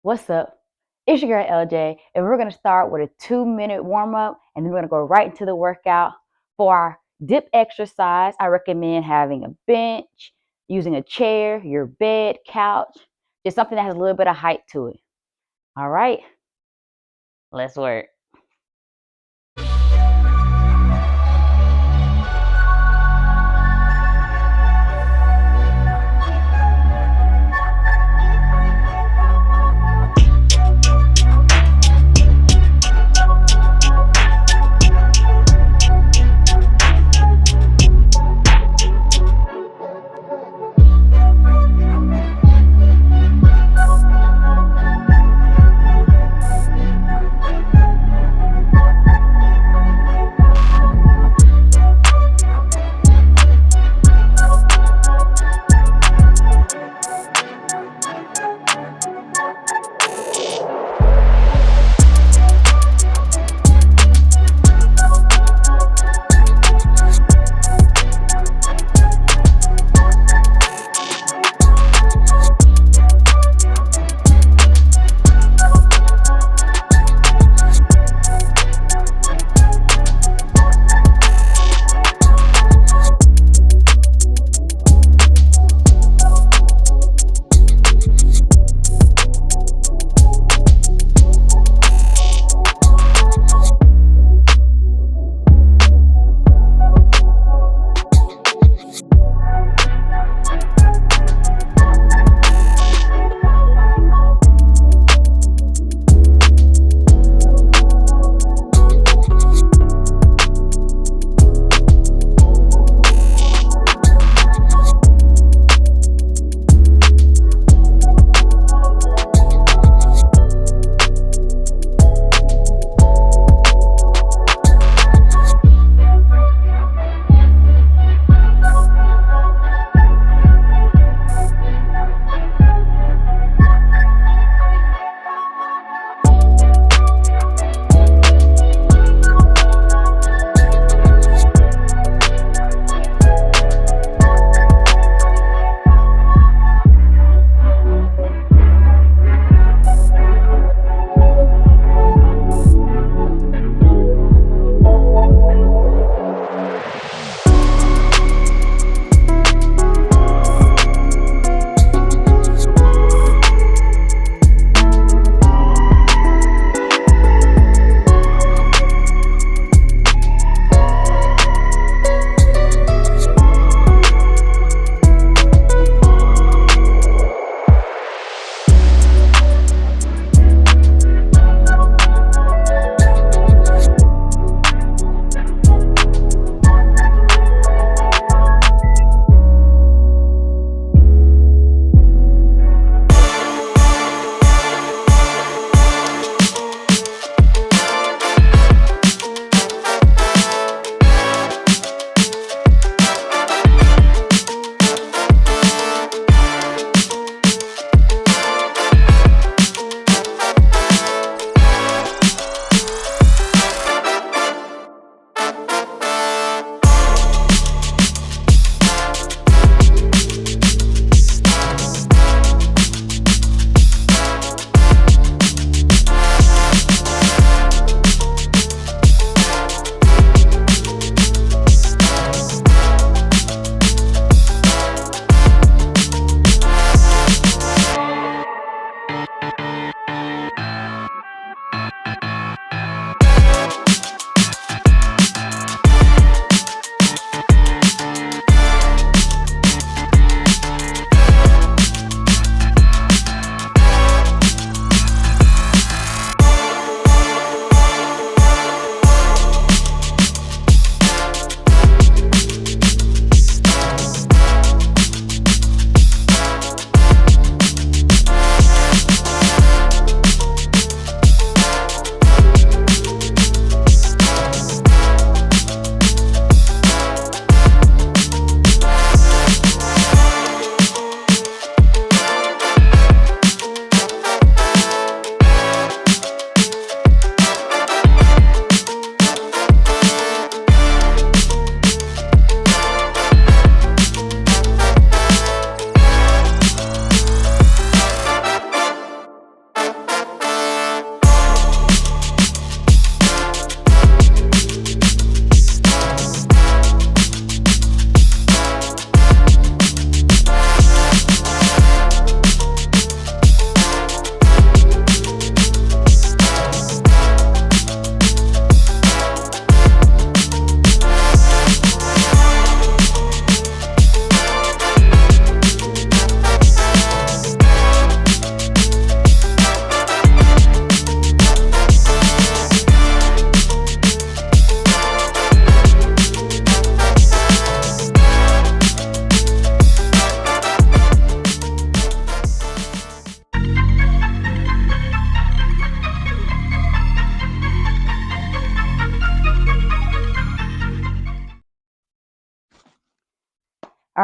What's up? It's your girl LJ, and we're going to start with a 2-minute warm up, and then we're going to go right into the workout. For our dip exercise, I recommend having a bench, using a chair, your bed, couch, just something that has a little bit of height to it. All right, let's work.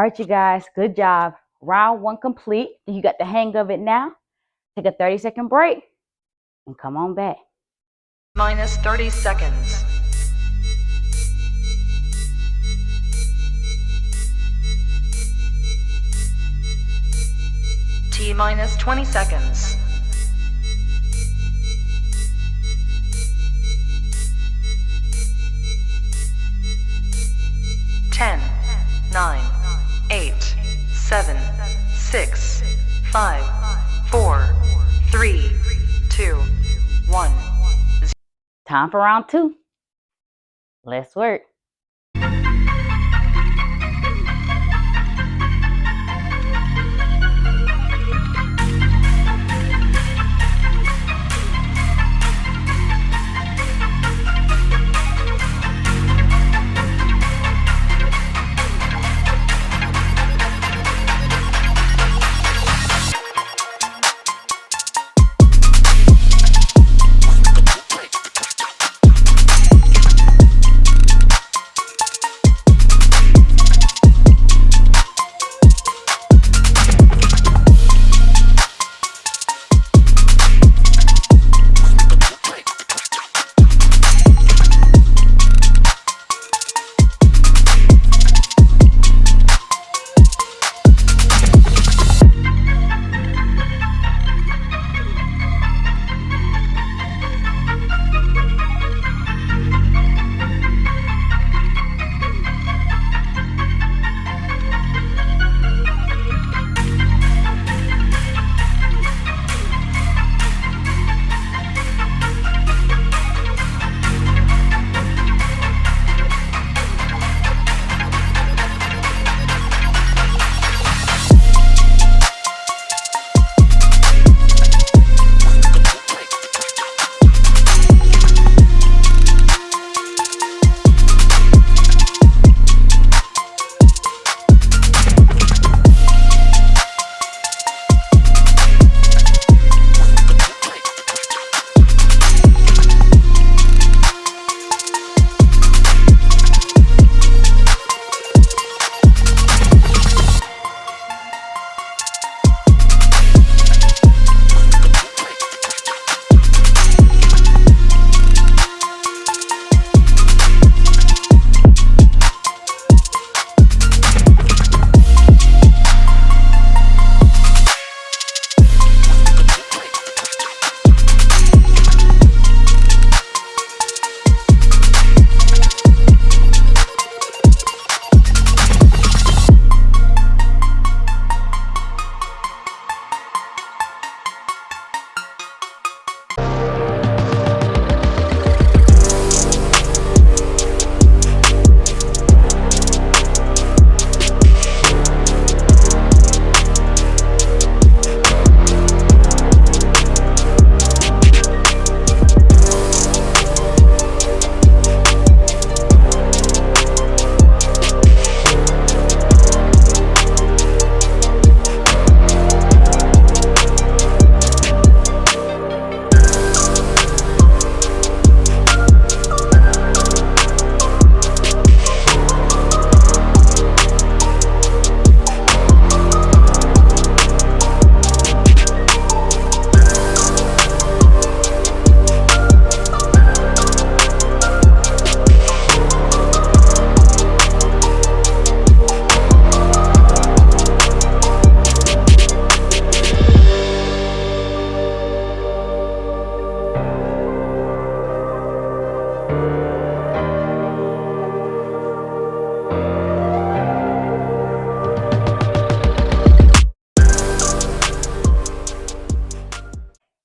right, you guys, good job. Round one complete. You got the hang of it now. Take a 30-second break and come on back. Minus 30 seconds. T minus 20 seconds. Ten, 9, 8, 7, 6, 5, 4, 3, 2, 1. Time for round two. Let's work.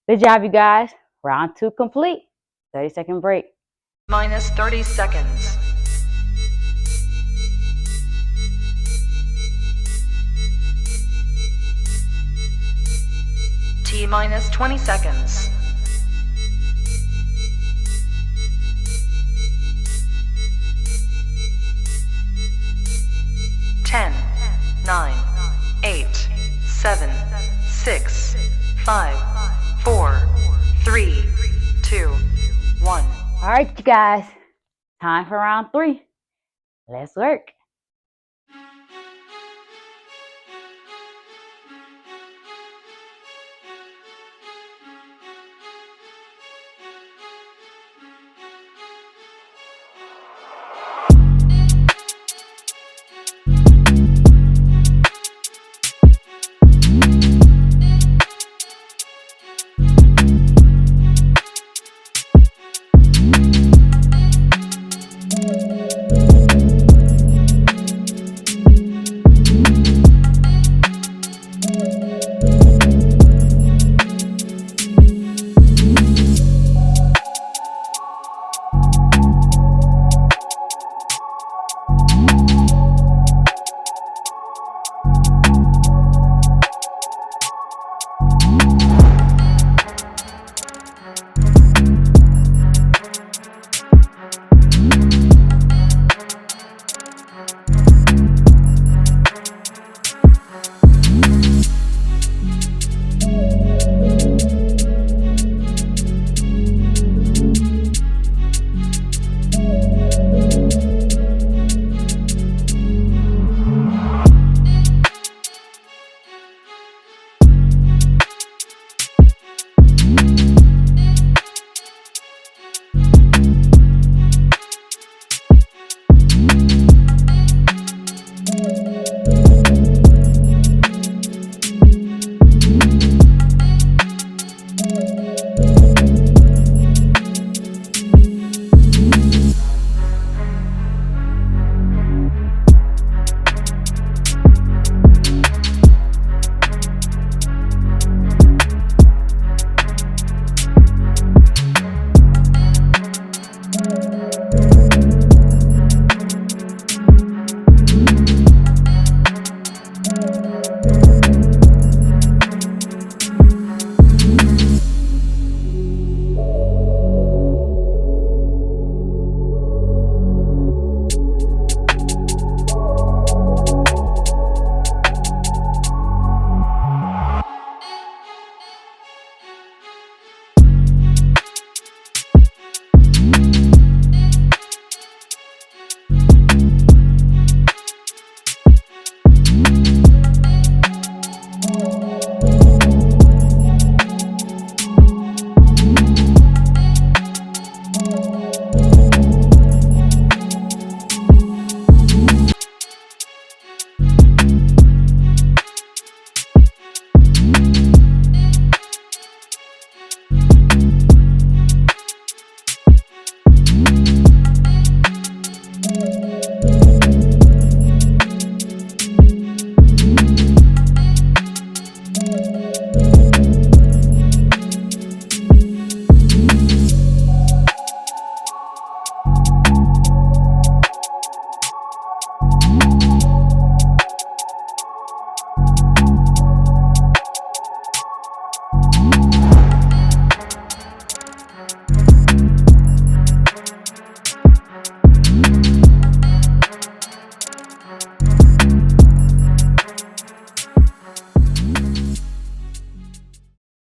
Good job, you guys. Round two complete. 30-second break. Minus 30 seconds. T minus 20 seconds. Ten, 9, 8, 7, 6, 5, 4, 3, 2, 1. All right, you guys. Time for round three. Let's work.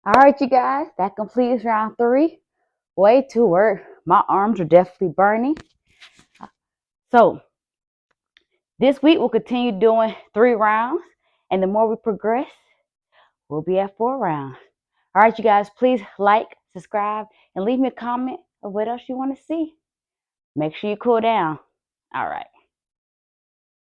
All right, you guys, that completes round 3. Way to work. My arms are definitely burning. So this week we'll continue doing 3 rounds, and the more we progress, we'll be at 4 rounds. All right, you guys, please like, subscribe, and leave me a comment of what else you want to see. Make sure you cool down. All right.